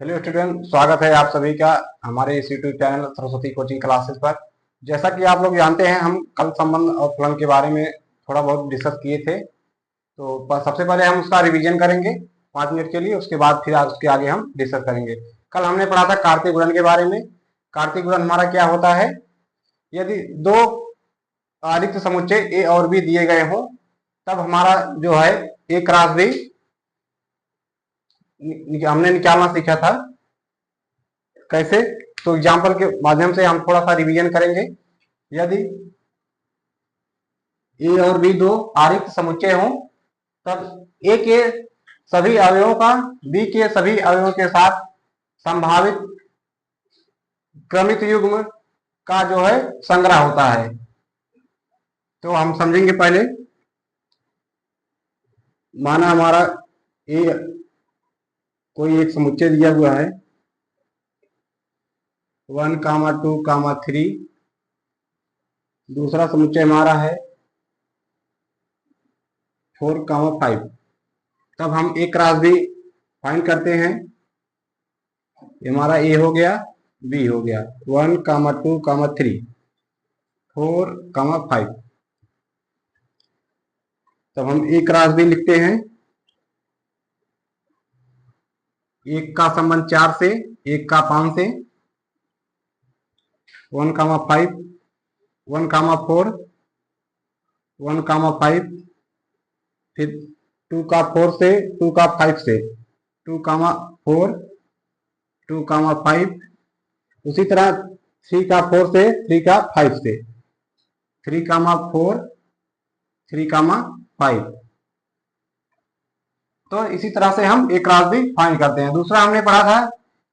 Hello student, स्वागत है आप सभी का हमारे इस YouTube channel Saraswati coaching classes पर। जैसा कि आप लोग जानते हैं, हम कल संबंध और फलन के बारे में थोड़ा बहुत डिस्कस किए थे। तो सबसे पहले हम उसका रिवीजन करेंगे 5 मिनट के लिए, उसके बाद फिर उसके आगे हम डिस्कस करेंगे। कल हमने पढ़ा था कार्तीय गुणन के बारे में। कार्तीय गुणन हमारा क्या होता है? यदि दो रिक्त समुच्चय ए और बी दिए गए हों, तब हमारा जो है ए क्रॉस बी हमने निकालना सीखा था। कैसे? तो एग्जाम्पल के माध्यम से हम थोड़ा सा रिवीजन करेंगे। यदि ए और बी दो आरिक्त समुच्चय हों, तब ए के सभी अवयवों का बी के सभी अवयवों के साथ संभावित क्रमिक युग्म का जो है संग्रह होता है। तो हम समझेंगे पहले। माना हमारा ए कोई एक समुच्चय दिया हुआ है 1, 2, 3। दूसरा समुच्चय हमारा है 4, 5। तब हम ए क्रॉस बी फाइंड करते हैं। हमारा ए हो गया, बी हो गया, 1, 2, 3, 4, 5। तब हम ए क्रॉस बी लिखते हैं। एक का संबंध 4 से, एक का 5 से। 1, 5, 1, 4, 1, 5। फिर 2, 4 से, 2, 5 से, 2, 4, 2, 5। उसी तरह 3, 4 से, 3, 5 से, 3, 4, 3, 5। तो इसी तरह से हम ए क्रॉस बी फाइंड करते हैं। दूसरा हमने पढ़ा था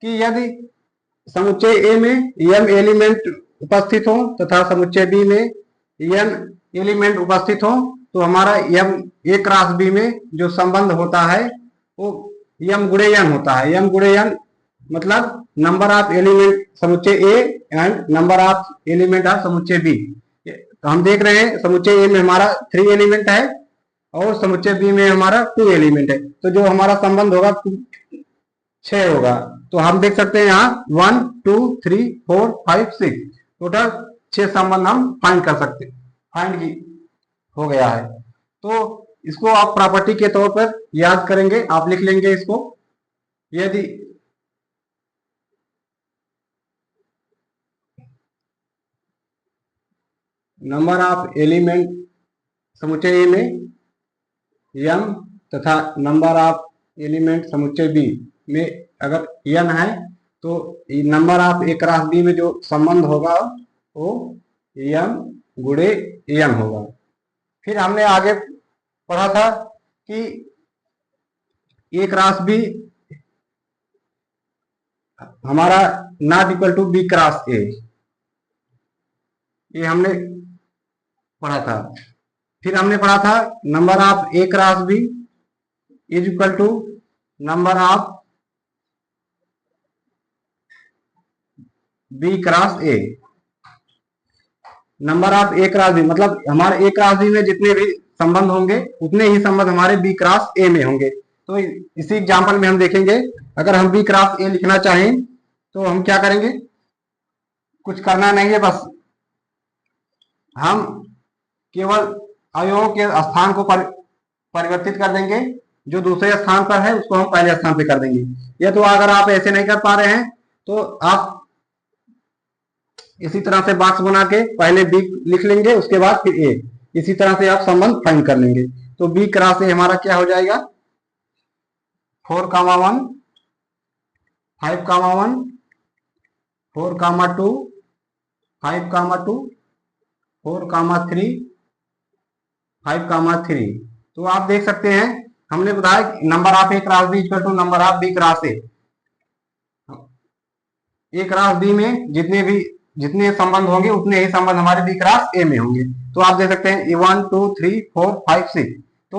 कि यदि समुच्चय ए में m एलिमेंट उपस्थित हो तथा समुच्चय बी में n एलिमेंट उपस्थित हो, तो हमारा m ए क्रॉस बी में जो संबंध होता है वो m गुणे n होता है। m गुणे n मतलब नंबर ऑफ एलिमेंट समुच्चय A and number of element of समुच्चय बी। तो हम देख रहे हैं समुच्चय ए में हमारा 3 एलिमेंट है और समुच्चय बी में हमारा 2 एलिमेंट है। तो जो हमारा संबंध होगा 6 होगा। तो हम देख सकते हैं यहाँ 1, 2, 3, 4, 5, 6 टोटल 6 संबंध हम फाइंड कर सकते, फाइंड की हो गया है। तो इसको आप प्रॉपर्टी के तौर पर याद करेंगे, आप लिख लेंगे इसको। यदि नंबर ऑफ एलिमेंट समुच्चय ए में m तथा नंबर ऑफ एलिमेंट समुच्चय बी में अगर n है, तो number of A cross B में जो संबंध होगा वो m गुणे n होगा। फिर हमने आगे पढ़ा था कि ए क्रॉस बी हमारा not equal to B cross A, ये हमने पढ़ा था। फिर हमने पढ़ा था number of A cross B is equal to number of B cross A. Number of A cross B मतलब हमारे ए क्रॉस बी में जितने भी संबंध होंगे उतने ही संबंध हमारे बी क्रॉस ए में होंगे। तो इसी एग्जांपल में हम देखेंगे, अगर हम बी क्रॉस ए लिखना चाहें तो हम क्या करेंगे? कुछ करना नहीं है, बस हम केवल अवयवों के स्थान को परिवर्तित कर देंगे। जो दूसरे स्थान पर है उसको हम पहले स्थान पे कर देंगे। या तो अगर आप ऐसे नहीं कर पा रहे हैं तो आप इसी तरह से बॉक्स बना के पहले बी लिख लेंगे, उसके बाद फिर ए। इसी तरह से आप संबंध फाइंड कर लेंगे। तो बी क्रॉस ए हमारा क्या हो जाएगा? 4, 1, 5, 1, 4, 2, 5, 2, 4, 3, 5, 3। तो आप देख सकते हैं हमने बताया number of A cross B equal to number of B cross A. A cross B में जितने संबंध होंगे उतने ही संबंध हमारे बी क्रॉस ए में होंगे। तो आप देख सकते हैं 1, 2, 3, 4, 5, 6। तो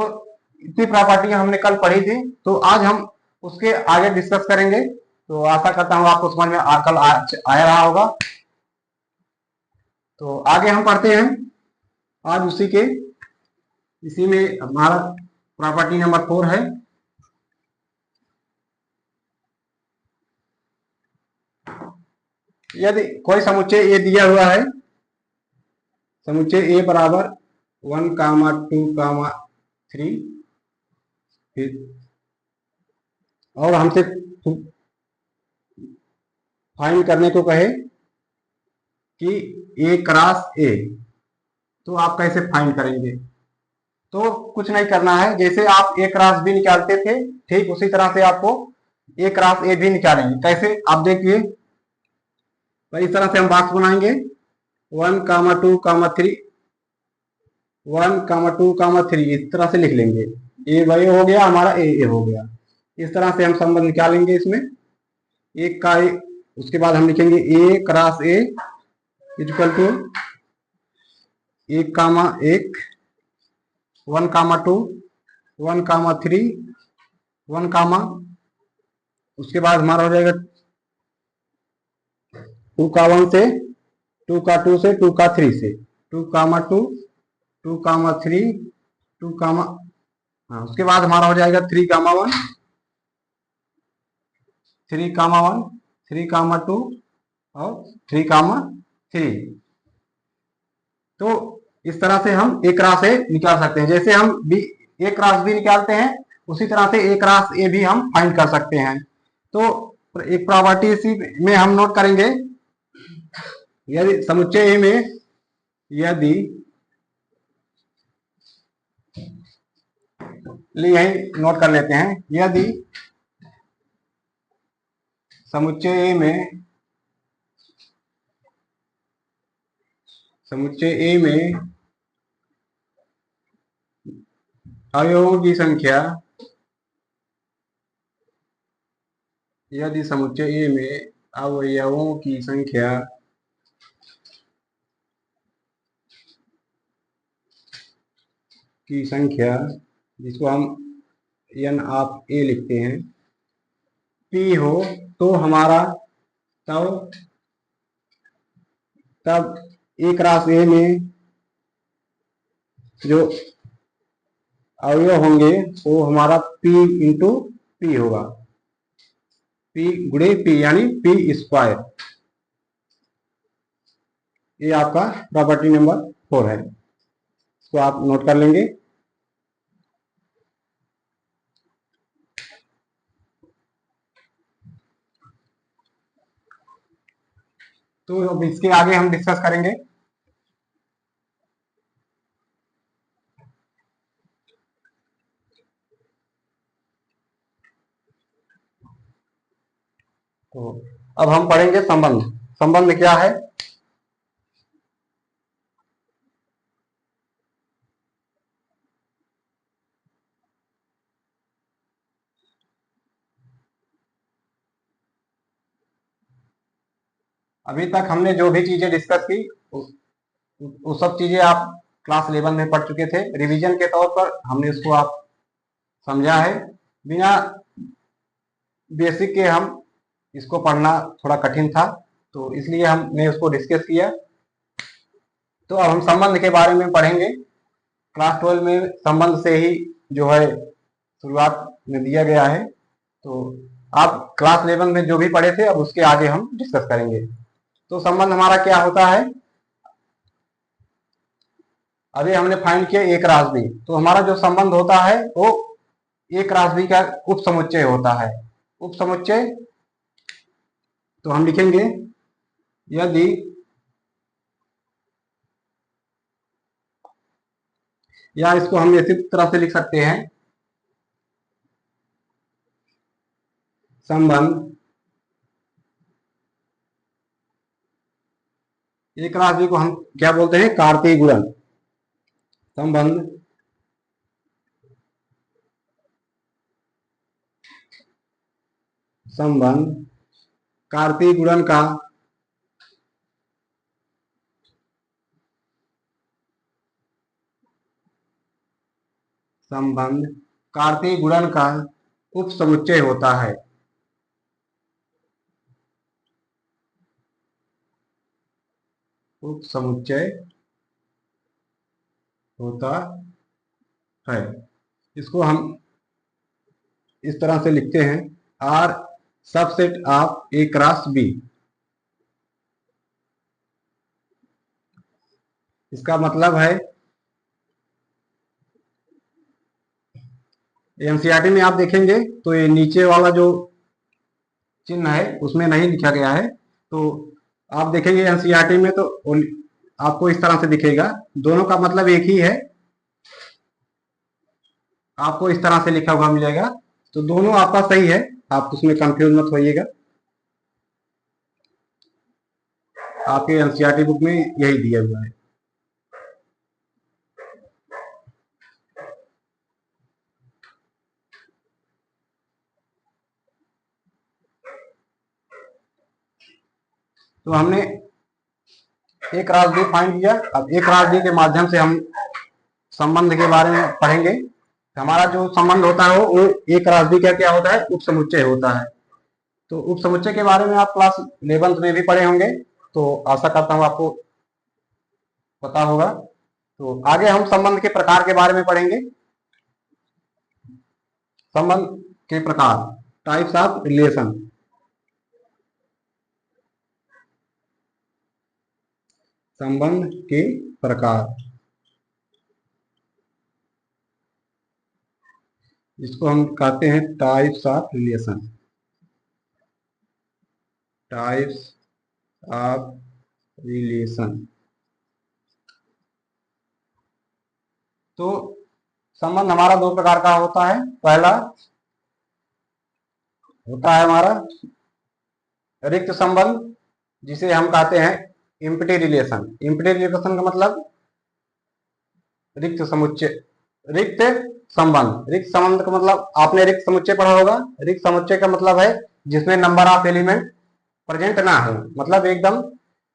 इतनी प्रॉपर्टी हमने कल पढ़ी थी, तो आज हम उसके आगे डिस्कस करेंगे। तो आशा करता हूँ आपको समझ में कल आया रहा होगा। तो आगे हम पढ़ते हैं आज इसी में हमारा प्रॉपर्टी नंबर 4 है। यदि कोई समुच्चय ए दिया हुआ है, समुच्चय ए बराबर 1, 2, 3, और हमसे फाइंड करने को कहे कि ए क्रॉस ए, तो आप कैसे फाइंड करेंगे? तो कुछ नहीं करना है, जैसे आप ए क्रॉस बी निकालते थे ठीक उसी तरह से आपको ए क्रॉस ए भी निकालेंगे। कैसे आप देखिए, तो इस तरह से हम बॉक्स बनाएंगे 1, 2, 3, 1, 2, 3 इस तरह से लिख लेंगे। ए भाई हो गया हमारा, ए हो गया। इस तरह से हम संबंध निकालेंगे इसमें एक का ए, उसके बाद हम लिखेंगे ए क्रॉस ए इक्वल टू 1, 1, 1, 2, 1, 3, 1, उसके बाद हमारा हो जाएगा 2 का 1 से, 2 का 2 से, 2 का 3 से, 2, 2, 2, 3, 2, हाँ उसके बाद हमारा हो जाएगा 3, 1, 3, 1, 3, 2 और 3, 3। तो इस तरह से हम ए क्रॉस ए निकाल सकते हैं। जैसे हम बी ए क्रॉस बी निकालते हैं उसी तरह से ए क्रॉस ए भी हम फाइंड कर सकते हैं। तो एक प्रॉपर्टी इसी में हम नोट करेंगे, यदि समुच्चय ए में यदि यही नोट कर लेते हैं, यदि समुच्चय ए में अवयवों की संख्या, यदि समुच्चय ए में अवयवों की संख्या जिसको हम n ऑफ ए लिखते हैं, p हो, तो हमारा तब ए क्रॉस ए में जो अवयव होंगे वो हमारा p इंटू पी होगा, p गुणे p यानी p स्क्वायर। ये आपका प्रॉपर्टी नंबर 4 है, इसको आप नोट कर लेंगे। तो अब इसके आगे हम डिस्कस करेंगे। तो अब हम पढ़ेंगे संबंध। संबंध क्या है? अभी तक हमने जो भी चीजें डिस्कस की वो सब चीजें आप क्लास 11 में पढ़ चुके थे। रिवीजन के तौर पर हमने इसको आप समझा है। बिना बेसिक के हम इसको पढ़ना थोड़ा कठिन था, तो इसलिए हमने उसको डिस्कस किया। तो अब हम संबंध के बारे में पढ़ेंगे। क्लास 12 में संबंध से ही जो है शुरुआत में दिया गया है, तो आप क्लास 11 में जो भी पढ़े थे अब उसके आगे हम डिस्कस करेंगे। तो संबंध हमारा क्या होता है? अभी हमने फाइंड किया ए क्रॉस बी, तो हमारा जो संबंध होता है वो ए क्रॉस बी का उप समुच्चय होता है। उप समुच्चय तो हम लिखेंगे, यदि या इसको हम इसी तरह से लिख सकते हैं, संबंध ए क्रॉस बी को हम क्या बोलते हैं? कार्तीय गुणन। संबंध कार्तीय गुणन का संबंध कार्तीय गुणन का उप समुच्चय होता है। उप समुच्चय होता है। इसको हम इस तरह से लिखते हैं, R subset of A cross B. इसका मतलब है एनसीईआरटी में आप देखेंगे तो ये नीचे वाला जो चिन्ह है उसमें नहीं लिखा गया है। तो आप देखेंगे एनसीईआरटी में तो आपको इस तरह से दिखेगा, दोनों का मतलब एक ही है, आपको इस तरह से लिखा हुआ मिलेगा। तो दोनों आपका सही है, आप उसमें कंफ्यूज मत होइएगा, आपके एनसीईआरटी बुक में यही दिया हुआ है। तो हमने एक राशि फाइंड किया। अब एक राशि के माध्यम से हम संबंध के बारे में पढ़ेंगे। हमारा जो संबंध होता है वो एक राशि का क्या होता है, उप समुच्चय होता है। तो उप समुच्चय के बारे में आप क्लास 11th में भी पढ़े होंगे, तो आशा करता हूँ आपको पता होगा। तो आगे हम संबंध के प्रकार के बारे में पढ़ेंगे। संबंध के प्रकार, टाइप्स ऑफ रिलेशन। संबंध के प्रकार, जिसको हम कहते हैं types of relation. Types of relation. तो संबंध हमारा दो प्रकार का होता है। पहला होता है हमारा रिक्त संबंध, जिसे हम कहते हैं इम्पटी रिलेशन। इम्पटी रिलेशन का मतलब रिक्त समुच्चय, रिक्त संबंध। रिक्त संबंध का मतलब आपने रिक्त समुच्चय पढ़ा होगा। रिक्त समुच्चय का मतलब है जिसमें नंबर ऑफ एलिमेंट प्रेजेंट ना हो, मतलब एकदम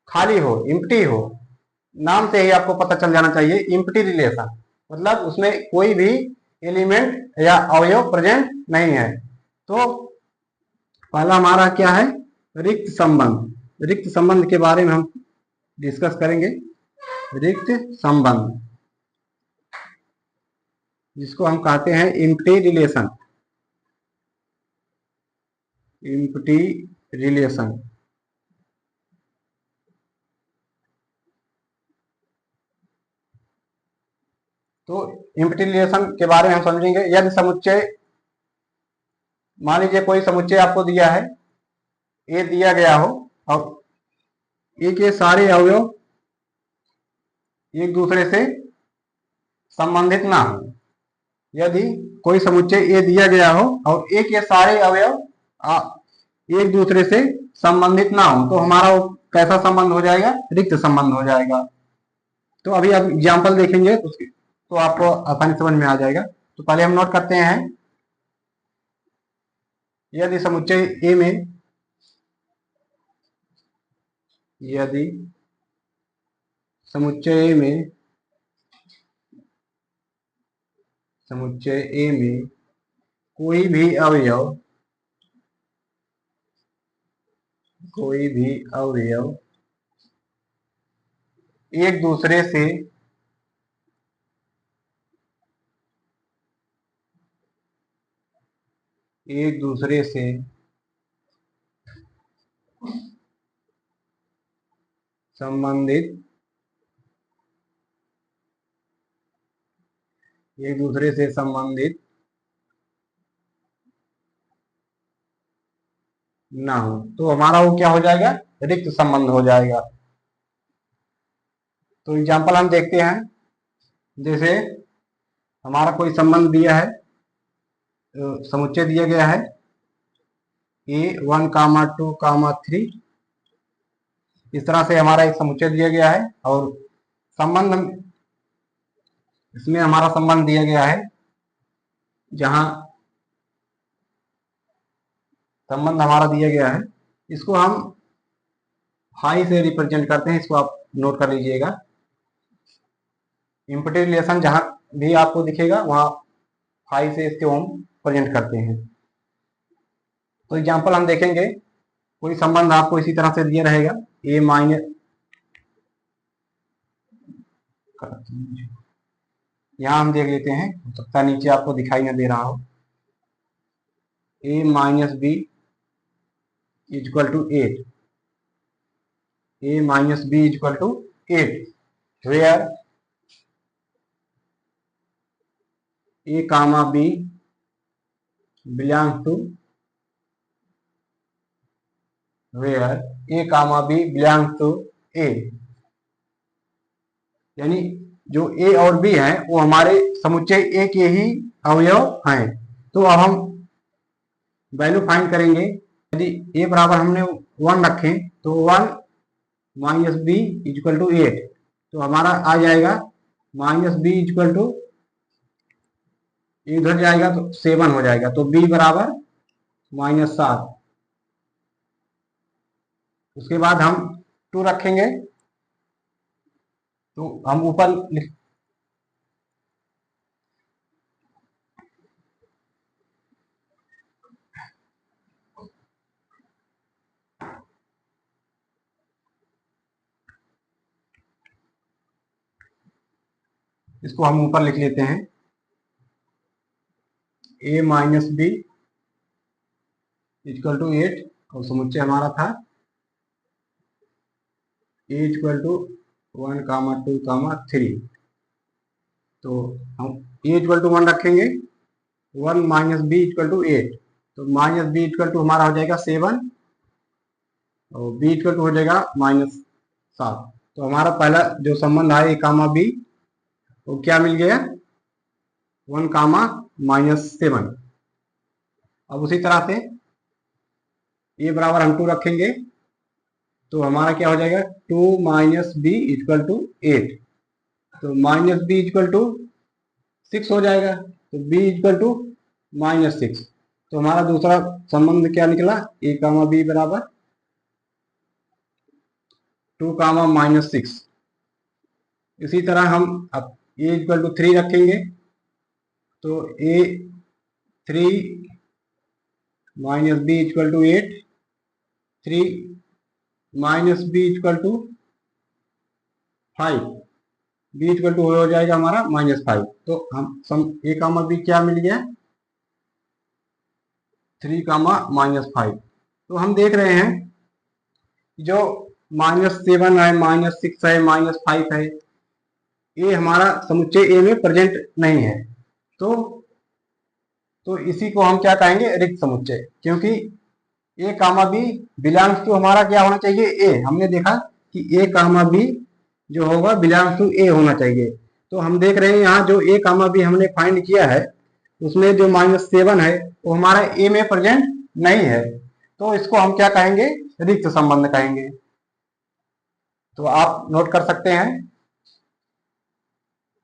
खाली हो, इम्पटी हो। नाम से ही आपको पता चल जाना चाहिए इम्पटी रिलेशन, मतलब उसमें कोई भी एलिमेंट या अवयव प्रेजेंट नहीं है। तो पहला हमारा क्या है, रिक्त संबंध। रिक्त संबंध के बारे में हम डिस्कस करेंगे। रिक्त संबंध, जिसको हम कहते हैं इम्पटी रिलेशन। Empty relation. तो इम्पटी रिलेशन के बारे में हम समझेंगे। यदि समुच्चय, मान लीजिए कोई समुच्चय आपको दिया है, ए दिया गया हो और ए के सारे अवयव एक दूसरे से संबंधित ना हो। यदि कोई समुच्चय ए दिया गया हो और ए के सारे अवयव एक दूसरे से संबंधित ना हो, तो हमारा वो कैसा संबंध हो जाएगा, रिक्त संबंध हो जाएगा। तो अभी आप एग्जाम्पल देखेंगे तो आपको आसानी समझ में आ जाएगा। तो पहले हम नोट करते हैं, यदि समुच्चय ए में, यदि समुच्चय में, समुच्चय ए में कोई भी अवयव, कोई भी अवयव एक दूसरे से एक दूसरे से संबंधित, एक दूसरे से संबंधित ना हो, तो हमारा वो क्या हो जाएगा, रिक्त संबंध हो जाएगा। तो एग्जाम्पल हम देखते हैं। जैसे हमारा कोई संबंध दिया है, समुच्चय दिया गया है ए 1, 2, 3। इस तरह से हमारा एक समुच्चय दिया गया है और संबंध, इसमें हमारा संबंध दिया गया है, जहां संबंध हमारा दिया गया है, इसको हम हाई से रिप्रेजेंट करते हैं। इसको आप नोट कर लीजिएगा। इम्पटी रिलेशन जहां भी आपको दिखेगा वहां हाई से इसको हम प्रेजेंट करते हैं। तो एग्जाम्पल हम देखेंगे। कोई संबंध आपको इसी तरह से दिया रहेगा, ए माइनस, यहां हम देख लेते हैं, हो सकता है नीचे आपको दिखाई न दे रहा हो। a-b equal to 8, a-b equal to 8। Where A comma B belong to, where A comma B belong to A, यानी जो ए और बी है वो हमारे समुच्चय ए के ही अवयव हैं। तो अब हम वैल्यू फाइंड करेंगे। यदि ए बराबर हमने 1 रखें तो 1 माइनस बी इक्वल टू 8, तो हमारा आ जाएगा माइनस बी इक्वल टू, इधर जाएगा तो 7 हो जाएगा, तो बी बराबर -7। उसके बाद हम 2 रखेंगे तो हम ऊपर इसको हम ऊपर लिख लेते हैं, a minus B equal to 8, और समुच्चय हमारा था a equal to 1 comma 2 comma 3। तो हम a इक्वल टू 1 रखेंगे, 1 माइनस बी इक्वल टू 8, तो माइनस बी इक्वल टू हमारा हो जाएगा 7 और बी इक्वल टू हो जाएगा -7। तो हमारा पहला जो संबंध है a कामा बी वो क्या मिल गया, 1 कामा -7। अब उसी तरह से ए बराबर हम 2 रखेंगे तो हमारा क्या हो जाएगा, 2 माइनस बी इक्वल टू 8, तो माइनस बी इक्वल टू 6 हो जाएगा, तो बी इक्वल टू -6। तो हमारा दूसरा संबंध क्या निकला, ए कामा बी बराबर 2 कामा -6। इसी तरह हम अब ए इक्वल टू 3 रखेंगे तो A 3 minus B equal to 8, 3 minus B equal to 5, B equal to हो जाएगा हमारा -5। तो हम सम ए कामा बी क्या मिल गया, 3 कामा -5। तो हम देख रहे हैं जो -7 है, -6 है, -5 है, ये हमारा समुच्चय ए में प्रेजेंट नहीं है। तो इसी को हम क्या कहेंगे, रिक्त समुच्चय, क्योंकि ए कामा बी बिलोंग्स टू हमारा क्या होना चाहिए, ए। हमने देखा कि ए कामा बी जो होगा बिलोंग्स टू ए होना चाहिए। तो हम देख रहे हैं यहाँ जो ए कामा बी हमने फाइंड किया है उसमें जो -7 है वो हमारा ए में प्रेजेंट नहीं है, तो इसको हम क्या कहेंगे, रिक्त संबंध कहेंगे। तो आप नोट कर सकते हैं।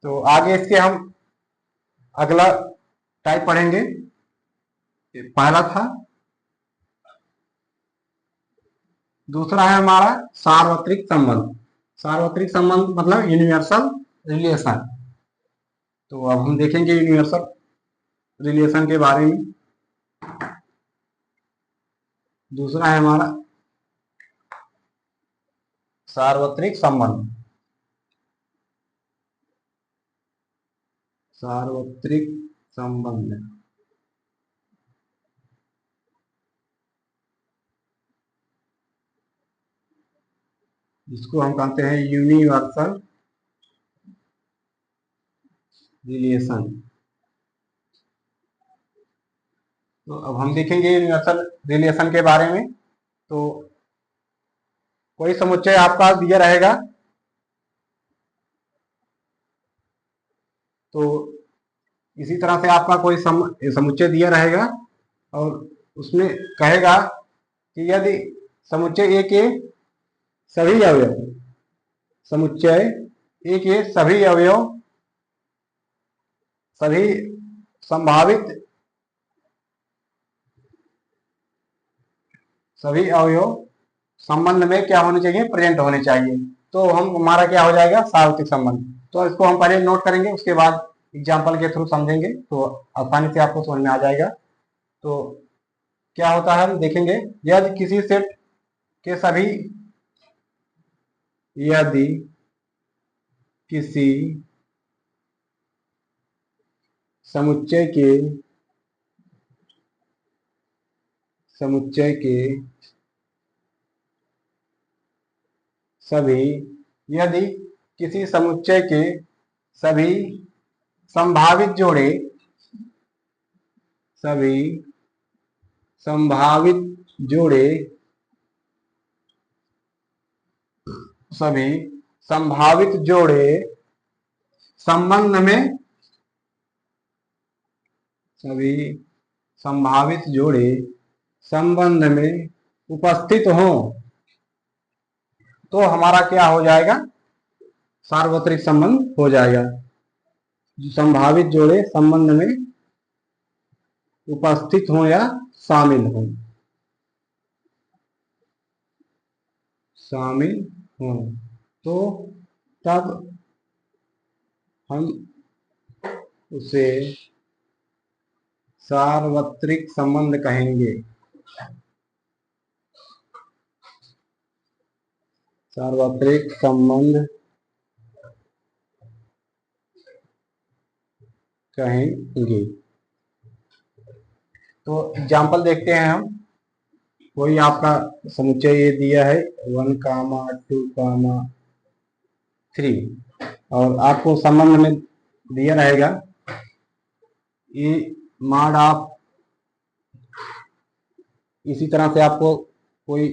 तो आगे इसके हम अगला टाइप पढ़ेंगे। पहला था, दूसरा है हमारा सार्वत्रिक संबंध। सार्वत्रिक संबंध मतलब यूनिवर्सल रिलेशन। तो अब हम देखेंगे यूनिवर्सल रिलेशन के बारे में। दूसरा है हमारा सार्वत्रिक संबंध। सार्वत्रिक संबंध जिसको हम कहते हैं यूनिवर्सल रिलेशन। तो अब हम देखेंगे यूनिवर्सल रिलेशन के बारे में। तो कोई समुच्चय आपका दिया रहेगा, तो इसी तरह से आपका कोई समुच्चय दिया रहेगा और उसमें कहेगा कि यदि समुच्चय ए के सभी अवयव, समुच्चय ए के सभी अवयव, सभी संभावित सभी अवयव संबंध में क्या होने चाहिए, प्रेजेंट होने चाहिए, तो हम हमारा क्या हो जाएगा, सार्वत्रिक संबंध। तो इसको हम पहले नोट करेंगे, उसके बाद एग्जाम्पल के थ्रू समझेंगे तो आसानी से आपको समझ में आ जाएगा। तो क्या होता है हम देखेंगे, यदि किसी सेट के सभी, यदि किसी समुच्चय के सभी, यदि किसी समुच्चय के सभी संभावित जोड़े, सभी संभावित जोड़े, सभी संभावित जोड़े संबंध में, सभी संभावित जोड़े संबंध में उपस्थित हों तो हमारा क्या हो जाएगा, सार्वत्रिक संबंध हो जाएगा। संभावित जोड़े संबंध में उपस्थित हों या शामिल हों, शामिल हों, तो तब हम उसे सार्वत्रिक संबंध कहेंगे। सार्वत्रिक संबंध कहेंगे। तो एग्जाम्पल देखते हैं हम। कोई आपका समुच्चय ये दिया है 1, 2, 3 और आपको संबंध में दिया रहेगा ये मॉड ऑफ, इसी तरह से आपको कोई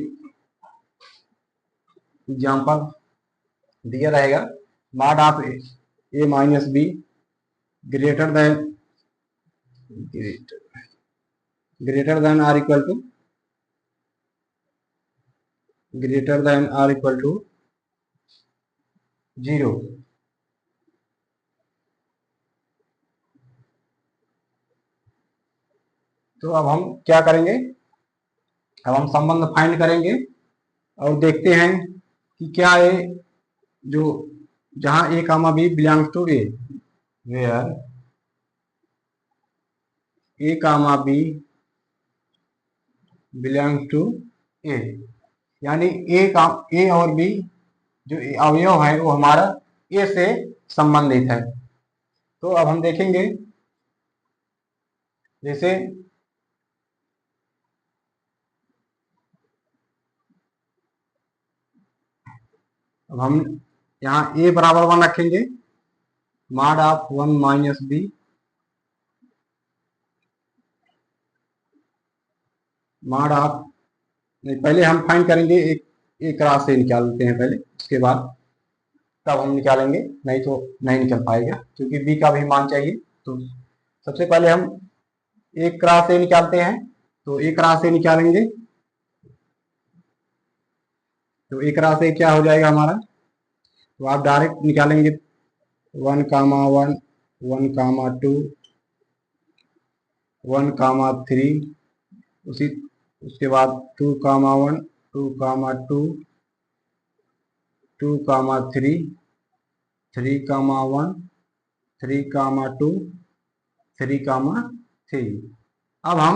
एग्जाम्पल दिया रहेगा mod of a minus B greater than or equal to, greater than or equal to 0। तो अब हम क्या करेंगे, अब हम संबंध फाइंड करेंगे और देखते हैं कि क्या ये जो जहां A comma B belongs to A, where A comma B belongs to A, यानी ए और बी जो अवयव है वो हमारा ए से संबंधित है। तो अब हम देखेंगे, जैसे अब हम यहाँ a बराबर 1 रखेंगे, mod of 1 minus B, mod of, पहले हम फाइंड करेंगे एक क्रॉस से निकालते हैं पहले, उसके बाद तब हम निकालेंगे, नहीं तो नहीं निकल पाएगा क्योंकि बी का भी मान चाहिए। तो सबसे पहले हम एक क्रॉस से निकालते हैं, तो एक क्रॉस से निकालेंगे तो एक क्रॉस से क्या हो जाएगा हमारा, तो आप डायरेक्ट निकालेंगे 1, 1, 1, 2, 1, 3, उसके बाद 2, 1, 2, 2, 2, 3, 3, 1, 3, 2, 3, 3। अब हम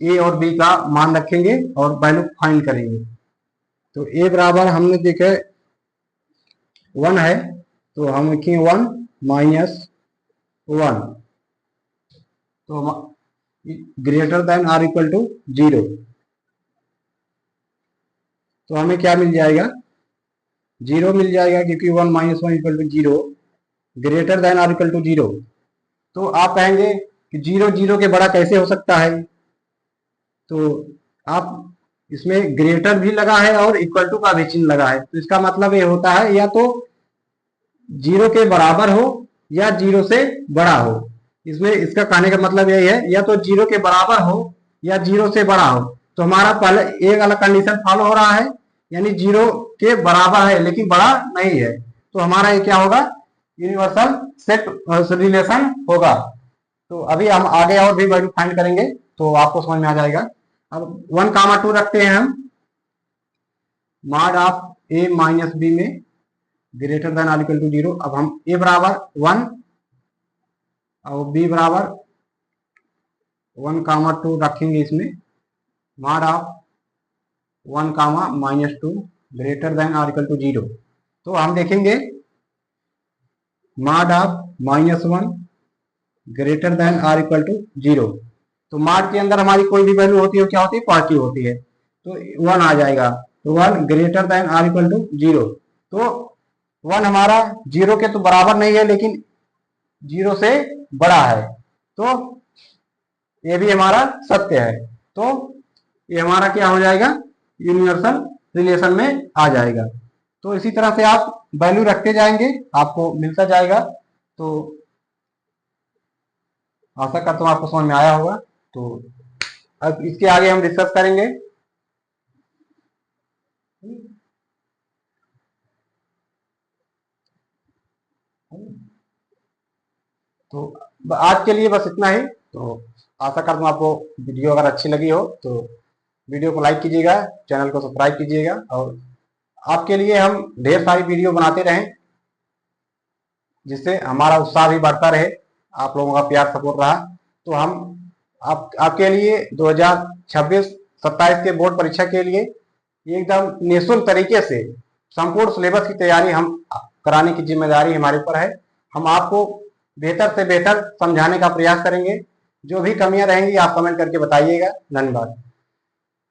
ए और बी का मान रखेंगे और वैल्यू फाइंड करेंगे। तो ए बराबर हमने देखे 1 है, तो हम लिखेंगे 1 माइनस 1, तो greater than or equal to 0। तो हमें क्या मिल जाएगा, 0 मिल जाएगा क्योंकि 1 minus 1 equal to 0, greater than or equal to 0। तो आप कहेंगे कि 0 0 के बड़ा कैसे हो सकता है, तो आप इसमें ग्रेटर भी लगा है और इक्वल टू का भी चिन्ह लगा है, तो इसका मतलब ये होता है या तो 0 के बराबर हो या 0 से बड़ा हो। इसमें इसका कहने का मतलब यही है, या तो 0 के बराबर हो या 0 से बड़ा हो। तो हमारा पहले एक अलग कंडीशन फॉलो हो रहा है, यानी 0 के बराबर है लेकिन बड़ा नहीं है, तो हमारा ये क्या होगा, यूनिवर्सल सेट रिलेशन होगा। तो अभी हम आगे और भी वैल्यू फाइंड करेंगे तो आपको समझ में आ जाएगा। अब 1, 2 रखते हैं हम, mod of A minus B में greater than or equal to 0। अब हम ए बराबर 1 और बी बराबर 1, 2 रखेंगे इसमें, mod of 1, -2 greater than or equal to 0। तो हम देखेंगे mod of -1 greater than or equal to 0। तो मॉड के अंदर हमारी कोई भी वैल्यू होती है क्या होती है, पॉजिटिव होती है, तो 1 आ जाएगा। तो 1 greater than or equal to 0। तो 1 हमारा 0 के तो बराबर नहीं है, लेकिन 0 से बड़ा है, तो ये भी हमारा सत्य है। तो ये हमारा क्या हो जाएगा, यूनिवर्सल रिलेशन में आ जाएगा। तो इसी तरह से आप वैल्यू रखते जाएंगे, आपको मिलता जाएगा। तो आशा करता हूँ आपको समझ में आया होगा। तो अब इसके आगे हम डिस्कस करेंगे। तो आज के लिए बस इतना ही। तो आशा करता हूँ आपको वीडियो अगर अच्छी लगी हो तो वीडियो को लाइक कीजिएगा, चैनल को सब्सक्राइब कीजिएगा, और आपके लिए हम ढेर सारी वीडियो बनाते रहें, जिससे हमारा उत्साह भी बढ़ता रहे। आप लोगों का प्यार सपोर्ट रहा तो हम आपके लिए 2026-27 के बोर्ड परीक्षा के लिए एकदम निःशुल्क तरीके से संपूर्ण सिलेबस की तैयारी हम कराने की जिम्मेदारी हमारे ऊपर है। हम आपको बेहतर से बेहतर समझाने का प्रयास करेंगे। जो भी कमियां रहेंगी आप कमेंट करके बताइएगा। धन्यवाद।